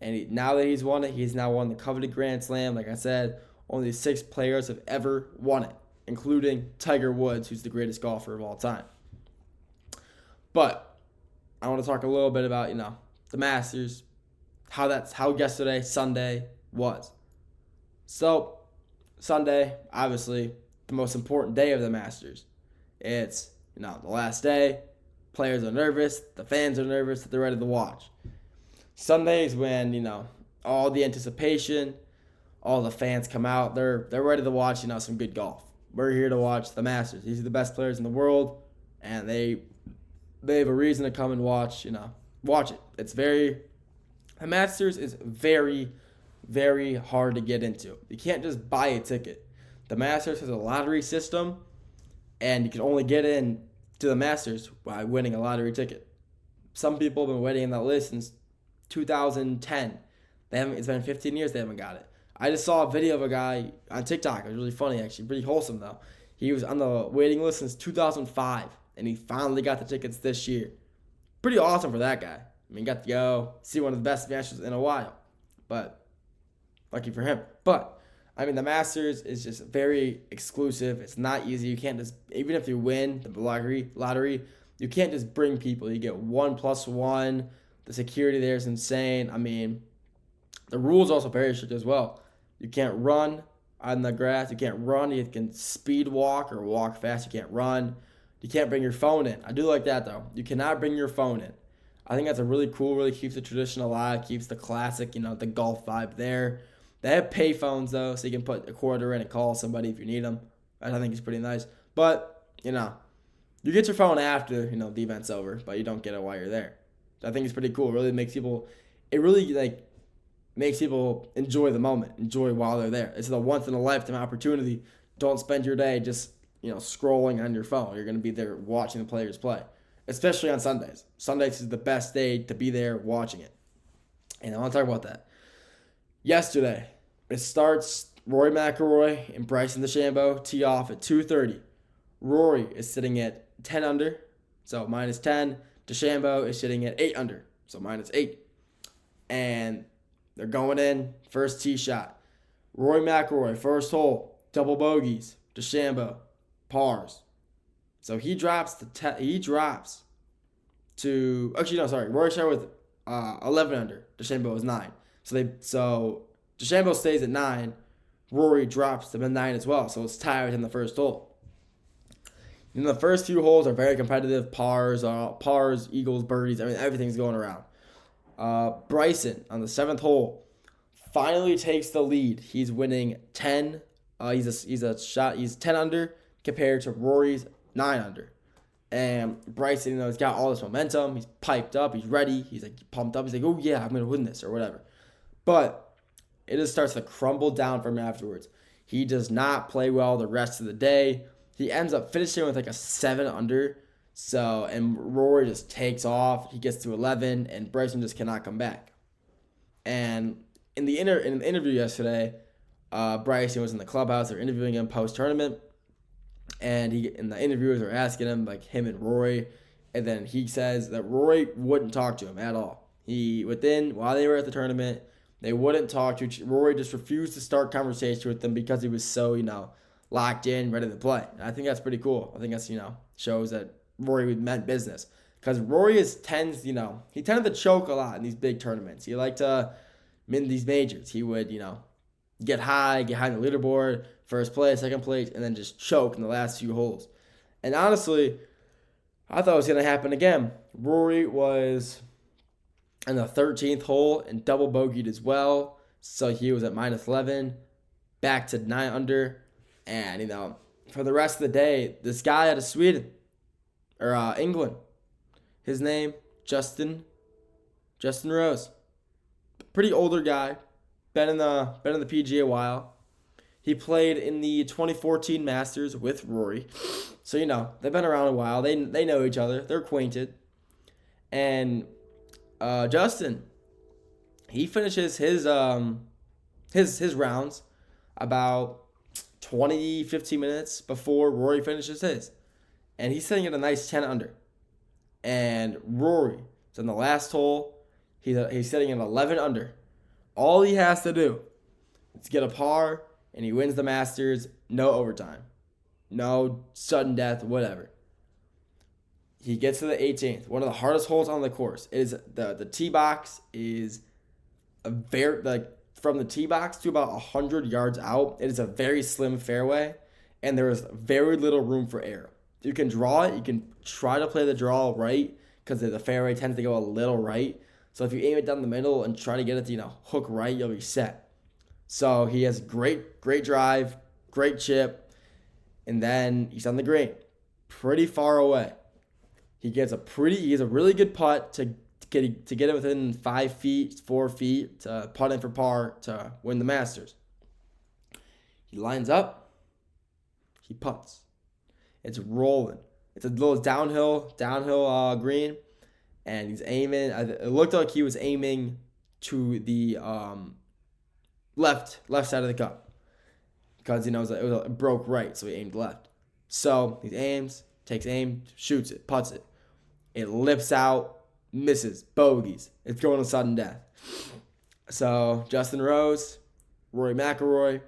And now that he's won it, he's now won the coveted Grand Slam. Like I said, only 6 players have ever won it, including Tiger Woods, who's the greatest golfer of all time. But I want to talk a little bit about, the Masters, how yesterday, Sunday, was. So, Sunday, obviously, the most important day of the Masters. It's, the last day. Players are nervous. The fans are nervous. They're ready to watch. Sunday is when, all the anticipation, all the fans come out. They're ready to watch, some good golf. We're here to watch the Masters. These are the best players in the world, and they have a reason to come and watch it. The Masters is very, very hard to get into. You can't just buy a ticket. The Masters has a lottery system, and you can only get in to the Masters by winning a lottery ticket. Some people have been waiting on that list since 2010. It's been 15 years they haven't got it. I just saw a video of a guy on TikTok. It was really funny, actually. Pretty wholesome, though. He was on the waiting list since 2005, and he finally got the tickets this year. Pretty awesome for that guy. Got to go see one of the best matches in a while. But lucky for him. But the Masters is just very exclusive. It's not easy. You can't just, even if you win the lottery, you can't just bring people. You get 1+1. The security there is insane. The rules are also very strict as well. You can't run on the grass. You can't run. You can speed walk or walk fast. You can't run. You can't bring your phone in. I do like that, though. You cannot bring your phone in. I think that's a really cool, really keeps the tradition alive, keeps the classic, the golf vibe there. They have pay phones, though, so you can put a quarter in and call somebody if you need them. I think it's pretty nice. But, you get your phone after, the event's over, but you don't get it while you're there. So I think it's pretty cool. It really makes people enjoy the moment, enjoy while they're there. It's a once-in-a-lifetime opportunity. Don't spend your day just, scrolling on your phone. You're going to be there watching the players play, especially on Sundays. Sundays is the best day to be there watching it. And I want to talk about that. Yesterday, it starts Rory McIlroy and Bryson DeChambeau tee off at 2:30. Rory is sitting at 10 under, so minus 10. DeChambeau is sitting at 8 under, so minus 8. And they're going in, first tee shot. Rory McIlroy, first hole, double bogeys, DeChambeau, pars. So he drops to Rory started with 11 under. DeChambeau was 9. So DeChambeau stays at 9. Rory drops to 9 as well. So it's tied in the first hole. And the first few holes are very competitive. Pars, eagles, birdies. I mean, everything's going around. Bryson on the 7th hole finally takes the lead. He's winning 10. He's 10 under compared to Rory's 9 under. And Bryson, he's got all this momentum. He's piped up. He's ready. He's like pumped up. He's like, oh yeah, I'm gonna win this or whatever. But it just starts to crumble down for him afterwards. He does not play well the rest of the day. He ends up finishing with like a 7 under. And Rory just takes off. He gets to 11, and Bryson just cannot come back. And in the interview yesterday, Bryson was in the clubhouse. They're interviewing him post-tournament. And the interviewers are asking him, like him and Rory. And then he says that Rory wouldn't talk to him at all. While they were at the tournament, they wouldn't talk to Rory. Just refused to start conversation with them because he was so, locked in, ready to play. And I think that's pretty cool. I think that's, shows that Rory meant business. Because Rory tended to choke a lot in these big tournaments. He liked to win these majors. He would, get high in the leaderboard, first place, second place, and then just choke in the last few holes. And honestly, I thought it was going to happen again. Rory was in the 13th hole and double bogeyed as well. So he was at minus 11, back to 9 under. And, for the rest of the day, this guy out of England, his name, Justin Rose. Pretty older guy, been in the PGA a while. He played in the 2014 Masters with Rory. So, they've been around a while. They know each other. They're acquainted. And Justin, he finishes his rounds about 15 minutes before Rory finishes his. And he's sitting at a nice 10 under. And Rory is in the last hole. He's sitting at 11 under. All he has to do is get a par, and he wins the Masters. No overtime. No sudden death, whatever. He gets to the 18th, one of the hardest holes on the course. It is the tee box is a very, from the tee box to about 100 yards out, it is a very slim fairway, and there is very little room for error. You can draw it. You can try to play the draw right because the fairway tends to go a little right. So if you aim it down the middle and try to get it to, hook right, you'll be set. So he has great drive, great chip, and then he's on the green, pretty far away. He has a really good putt to get it within 5 feet, 4 feet, to putt in for par to win the Masters. He lines up. He putts. It's rolling. It's a little downhill green, and he's aiming. It looked like he was aiming to the left side of the cup because it broke right, so he aimed left. So he aims, takes aim, shoots it, putts it. It lips out, misses, bogeys. It's going to sudden death. So Justin Rose, Rory McIlroy,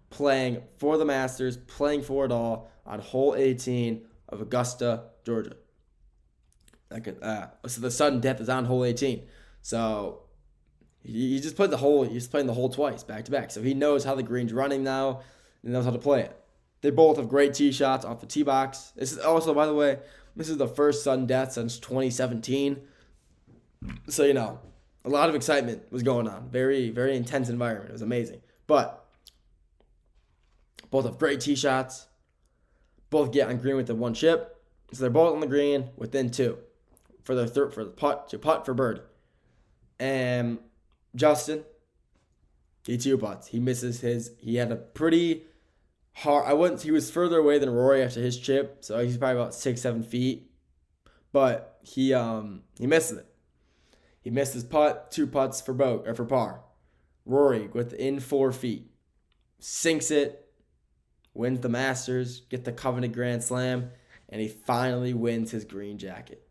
playing for the Masters, playing for it all on hole 18 of Augusta, Georgia. So the sudden death is on hole 18. So he just played the hole. He's playing the hole twice, back to back. So he knows how the green's running now. He knows how to play it. They both have great tee shots off the tee box. This is also, by the way, this is the first sudden death since 2017. So, a lot of excitement was going on. Very, very intense environment. It was amazing. But both have great tee shots. Both get on green with the one chip. So they're both on the green within 2 for the putt for birdie. And Justin, he 2 putts. He misses his. He had a pretty hard. He was further away than Rory after his chip, so he's probably about 6-7 feet. But he missed it. He missed his putt. 2 putts for par. Rory within 4 feet, sinks it. Wins the Masters, get the coveted Grand Slam, and he finally wins his green jacket.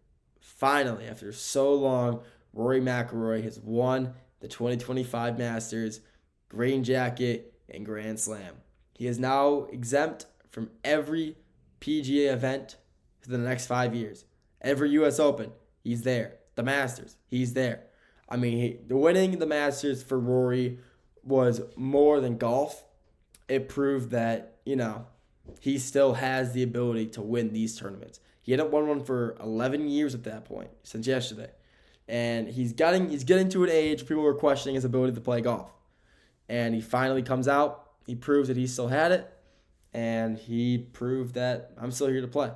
Finally, after so long, Rory McIlroy has won the 2025 Masters, green jacket, and Grand Slam. He is now exempt from every PGA event for the next 5 years. Every U.S. Open, he's there. The Masters, he's there. I mean, winning the Masters for Rory was more than golf. It proved that, he still has the ability to win these tournaments. He hadn't won one for 11 years at that point, since yesterday. And he's getting to an age people were questioning his ability to play golf. And he finally comes out. He proves that he still had it. And he proved that I'm still here to play.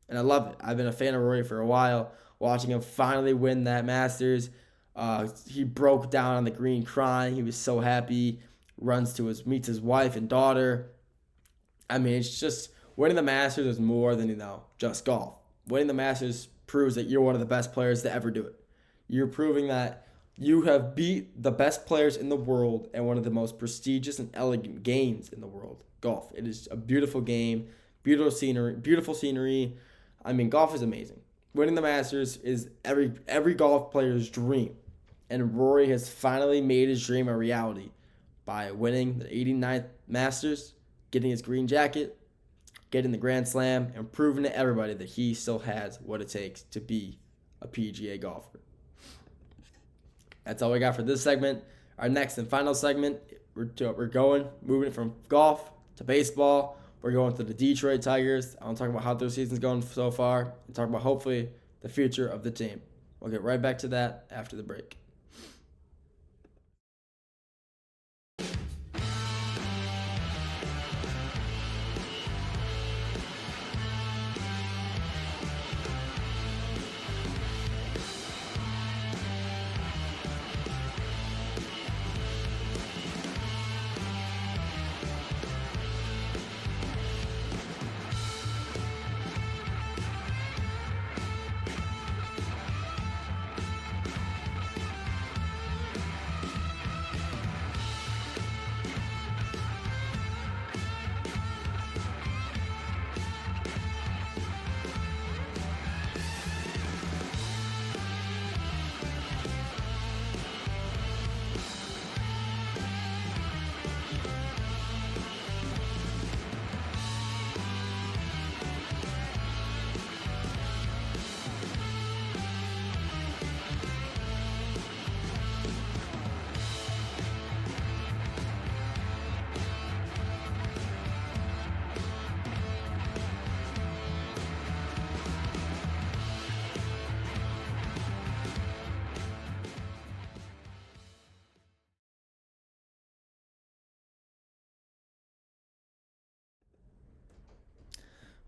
And I love it. I've been a fan of Rory for a while. Watching him finally win that Masters. He broke down on the green crying. He was so happy. Meets his wife and daughter. I mean, it's just winning the Masters is more than, just golf. Winning the Masters proves that you're one of the best players to ever do it. You're proving that you have beat the best players in the world and one of the most prestigious and elegant games in the world, golf. It is a beautiful game, beautiful scenery. I mean, golf is amazing. Winning the Masters is every golf player's dream. And Rory has finally made his dream a reality by winning the 89th Masters, getting his green jacket, getting the Grand Slam, and proving to everybody that he still has what it takes to be a PGA golfer. That's all we got for this segment. Our next and final segment, we're moving from golf to baseball. We're going to the Detroit Tigers. I want to talk about how their season's going so far and talk about hopefully the future of the team. We'll get right back to that after the break.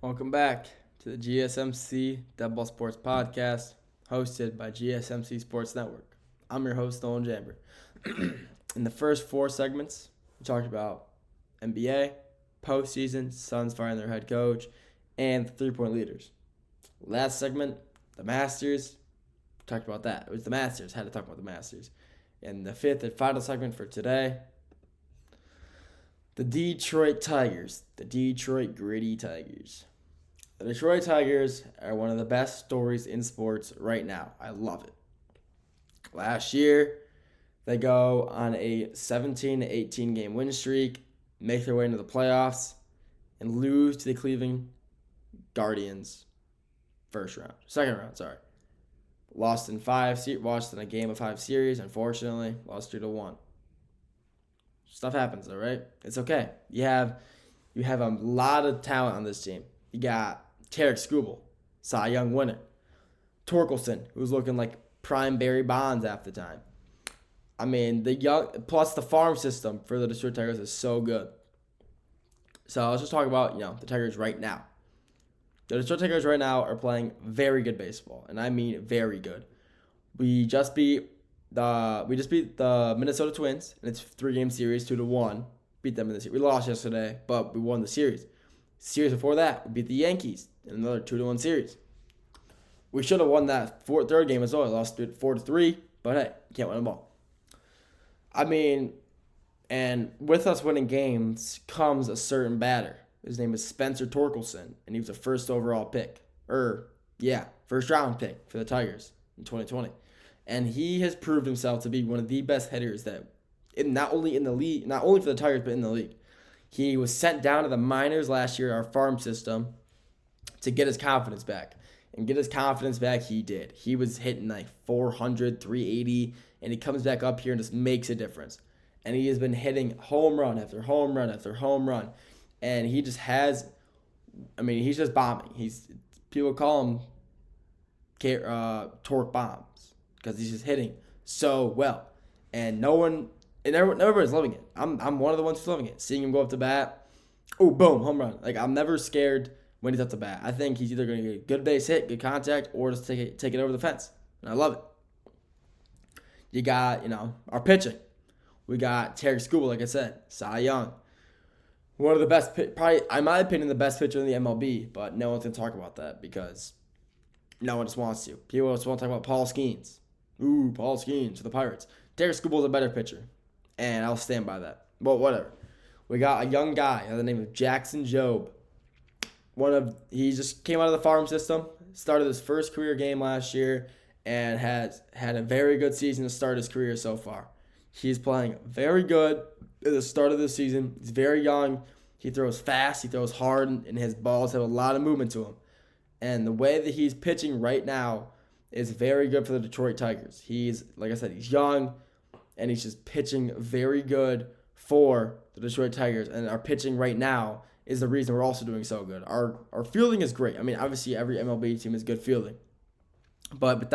Welcome back to the GSMC Dead Ball Sports Podcast, hosted by GSMC Sports Network. I'm your host, Nolan Jamber. In the first 4 segments, we talked about NBA, postseason, Suns firing their head coach, and the three-point leaders. Last segment, the Masters, we talked about that. It was the Masters, had to talk about the Masters. And the fifth and final segment for today, the Detroit Tigers, the Detroit Gritty Tigers. The Detroit Tigers are one of the best stories in sports right now. I love it. Last year, they go on a 17-18 game win streak, make their way into the playoffs, and lose to the Cleveland Guardians second round. Lost in a game of 5 series, unfortunately, lost 2-1. Stuff happens though, right? It's okay. You have a lot of talent on this team. You got Tarek Skubal, Cy Young winner. Torkelson, who's looking like prime Barry Bonds half the time. I mean, plus the farm system for the Detroit Tigers is so good. So let's just talk about, the Tigers right now. The Detroit Tigers right now are playing very good baseball, and I mean very good. We just beat the Minnesota Twins, and it's a 3-game series, 2-1. Beat them in the series. We lost yesterday, but we won the series. Series before that, we beat the Yankees in another 2-1 series. We should have won that third game as well. We lost 4-3, but hey, you can't win them all. I mean, and with us winning games comes a certain batter. His name is Spencer Torkelson, and he was a first overall pick. First round pick for the Tigers in 2020. And he has proved himself to be one of the best hitters not only for the Tigers, but in the league. He was sent down to the minors last year, our farm system, to get his confidence back. And get his confidence back, he did. He was hitting like 400, 380, and he comes back up here and just makes a difference. And he has been hitting home run after home run after home run. And he just has, he's just bombing. People call him torque bombs because he's just hitting so well. And everybody's loving it. I'm one of the ones who's loving it. Seeing him go up to bat, oh, boom, home run. Like, I'm never scared when he's up to bat. I think he's either going to get a good base hit, good contact, or just take it over the fence. And I love it. You got, our pitching. We got Tarek Skubal, like I said, Cy Young. One of the best, probably, in my opinion, the best pitcher in the MLB, but no one's going to talk about that because no one just wants to. People just want to talk about Paul Skeens. Ooh, Paul Skeens for the Pirates. Tarek Skubal is a better pitcher, and I'll stand by that. But whatever. We got a young guy by the name of Jackson Jobe. He just came out of the farm system, started his first career game last year, and has had a very good season to start his career so far. He's playing very good at the start of the season. He's very young. He throws fast. He throws hard, and his balls have a lot of movement to him. And the way that he's pitching right now is very good for the Detroit Tigers. He's, like I said, he's young, and he's just pitching very good for the Detroit Tigers. And our pitching right now is the reason we're also doing so good. Our fielding is great. Obviously, every MLB team has good fielding. But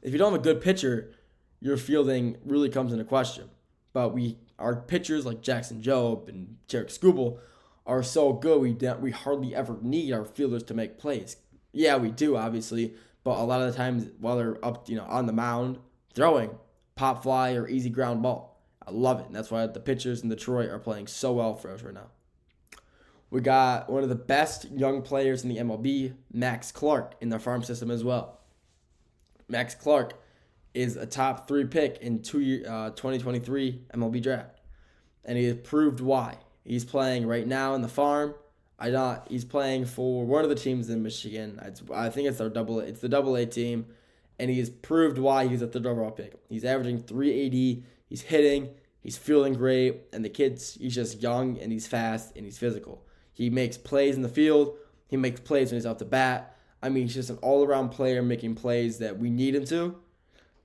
if you don't have a good pitcher, your fielding really comes into question. But our pitchers like Jackson Jobe and Tarek Skubal are so good, we hardly ever need our fielders to make plays. Yeah, we do, obviously, but a lot of the times while they're up, on the mound, throwing, pop fly or easy ground ball. I love it, and that's why the pitchers in Detroit are playing so well for us right now. We got one of the best young players in the MLB, Max Clark, in the farm system as well. Max Clark is a top 3 pick in 2023 MLB draft, and he has proved why. He's playing right now in the farm. He's playing for one of the teams in Michigan. I think it's the Double-A team, and he has proved why he's a third overall pick. He's averaging 380. He's hitting. He's feeling great, and he's just young, and he's fast, and he's physical. He makes plays in the field. He makes plays when he's off the bat. He's just an all-around player making plays that we need him to.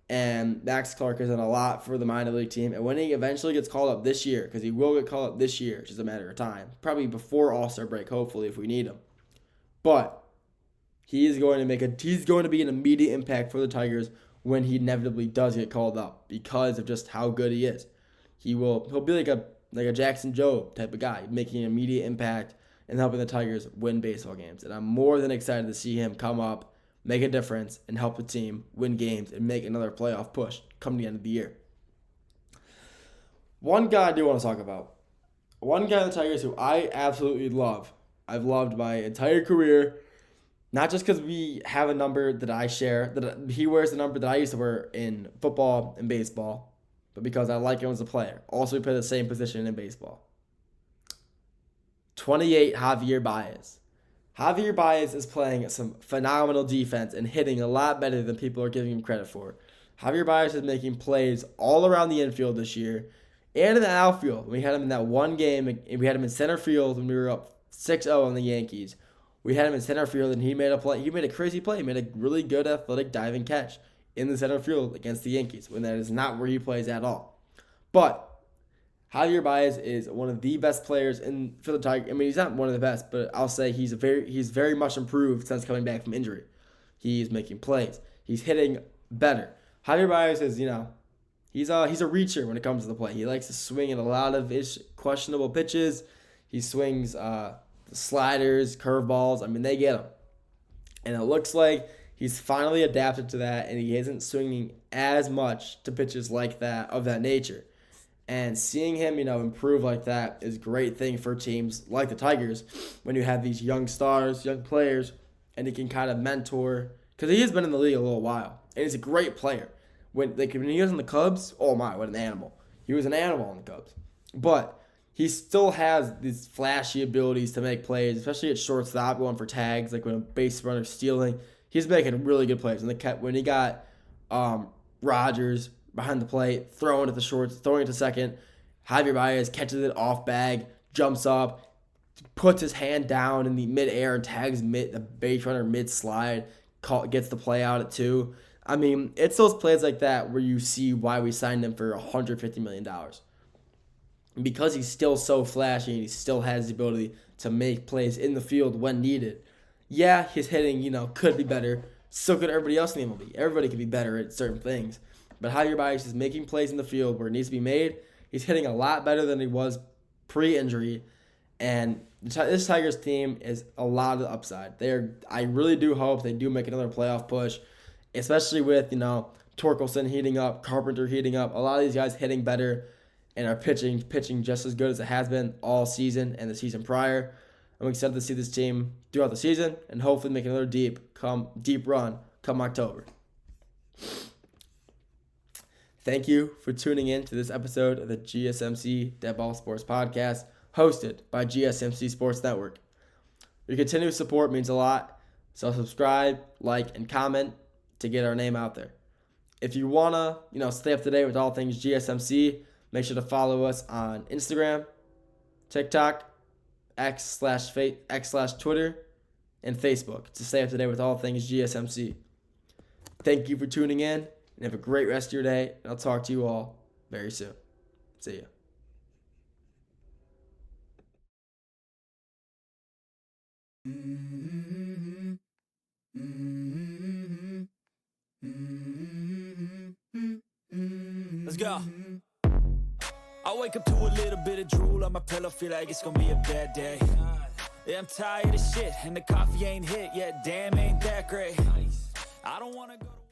And Max Clark has done a lot for the minor league team. And when he eventually gets called up this year, because he will get called up this year, it's just a matter of time. Probably before All-Star break, hopefully, if we need him. But he's going to be an immediate impact for the Tigers when he inevitably does get called up because of just how good he is. He'll be like a Jackson Jobe type of guy, making an immediate impact and helping the Tigers win baseball games. And I'm more than excited to see him come up, make a difference, and help the team win games and make another playoff push come the end of the year. One guy I do want to talk about. One guy in the Tigers who I absolutely love. I've loved my entire career. Not just because we have a number that I share, that he wears the number that I used to wear in football and baseball, but because I like him as a player. Also, we play the same position in baseball. 28, Javier Baez. Javier Baez is playing some phenomenal defense and hitting a lot better than people are giving him credit for. Javier Baez is making plays all around the infield this year and in the outfield. We had him in that one game, and we had him in center field when we were up 6-0 on the Yankees. We had him in center field, and he made a play. He made a crazy play. He made a really good athletic diving catch in the center field against the Yankees, when that is not where he plays at all. But Javier Baez is one of the best players for the Tigers. He's not one of the best, but I'll say he's very much improved since coming back from injury. He's making plays. He's hitting better. Javier Baez is, he's a reacher when it comes to the play. He likes to swing at a lot of questionable pitches. He swings sliders, curveballs. They get him. And it looks like he's finally adapted to that, and he isn't swinging as much to pitches like that, of that nature. And seeing him, improve like that is a great thing for teams like the Tigers when you have these young stars, young players, and he can kind of mentor. Because he has been in the league a little while, and he's a great player. When he was in the Cubs, oh my, what an animal. He was an animal in the Cubs. But he still has these flashy abilities to make plays, especially at shortstop, going for tags, like when a base runner's stealing. He's making really good plays. When he got Rogers behind the plate, throwing at the shorts, throwing it to second, Javier Baez catches it off bag, jumps up, puts his hand down in the midair and tags the base runner mid-slide, gets the play out at 2. I mean, it's those plays like that where you see why we signed him for $150 million. And because he's still so flashy and he still has the ability to make plays in the field when needed. Yeah, his hitting, could be better. So could everybody else in the MLB. Everybody could be better at certain things. But Javier Baez is making plays in the field where it needs to be made. He's hitting a lot better than he was pre-injury. And this Tigers team is a lot of the upside. I really do hope they do make another playoff push, especially with, Torkelson heating up, Carpenter heating up. A lot of these guys hitting better and are pitching just as good as it has been all season and the season prior. I'm excited to see this team throughout the season and hopefully make another deep run come October. Thank you for tuning in to this episode of the GSMC Dead Ball Sports Podcast, hosted by GSMC Sports Network. Your continued support means a lot, so subscribe, like, and comment to get our name out there. If you want to, stay up to date with all things GSMC, make sure to follow us on Instagram, TikTok, X/Twitter, and Facebook to stay up to date with all things GSMC. Thank you for tuning in, and have a great rest of your day, and I'll talk to you all very soon. See ya. Let's go. I wake up to a little bit of drool on my pillow, feel like it's gonna be a bad day. Yeah, I'm tired of shit, and the coffee ain't hit yet, damn, ain't that great. I don't wanna go to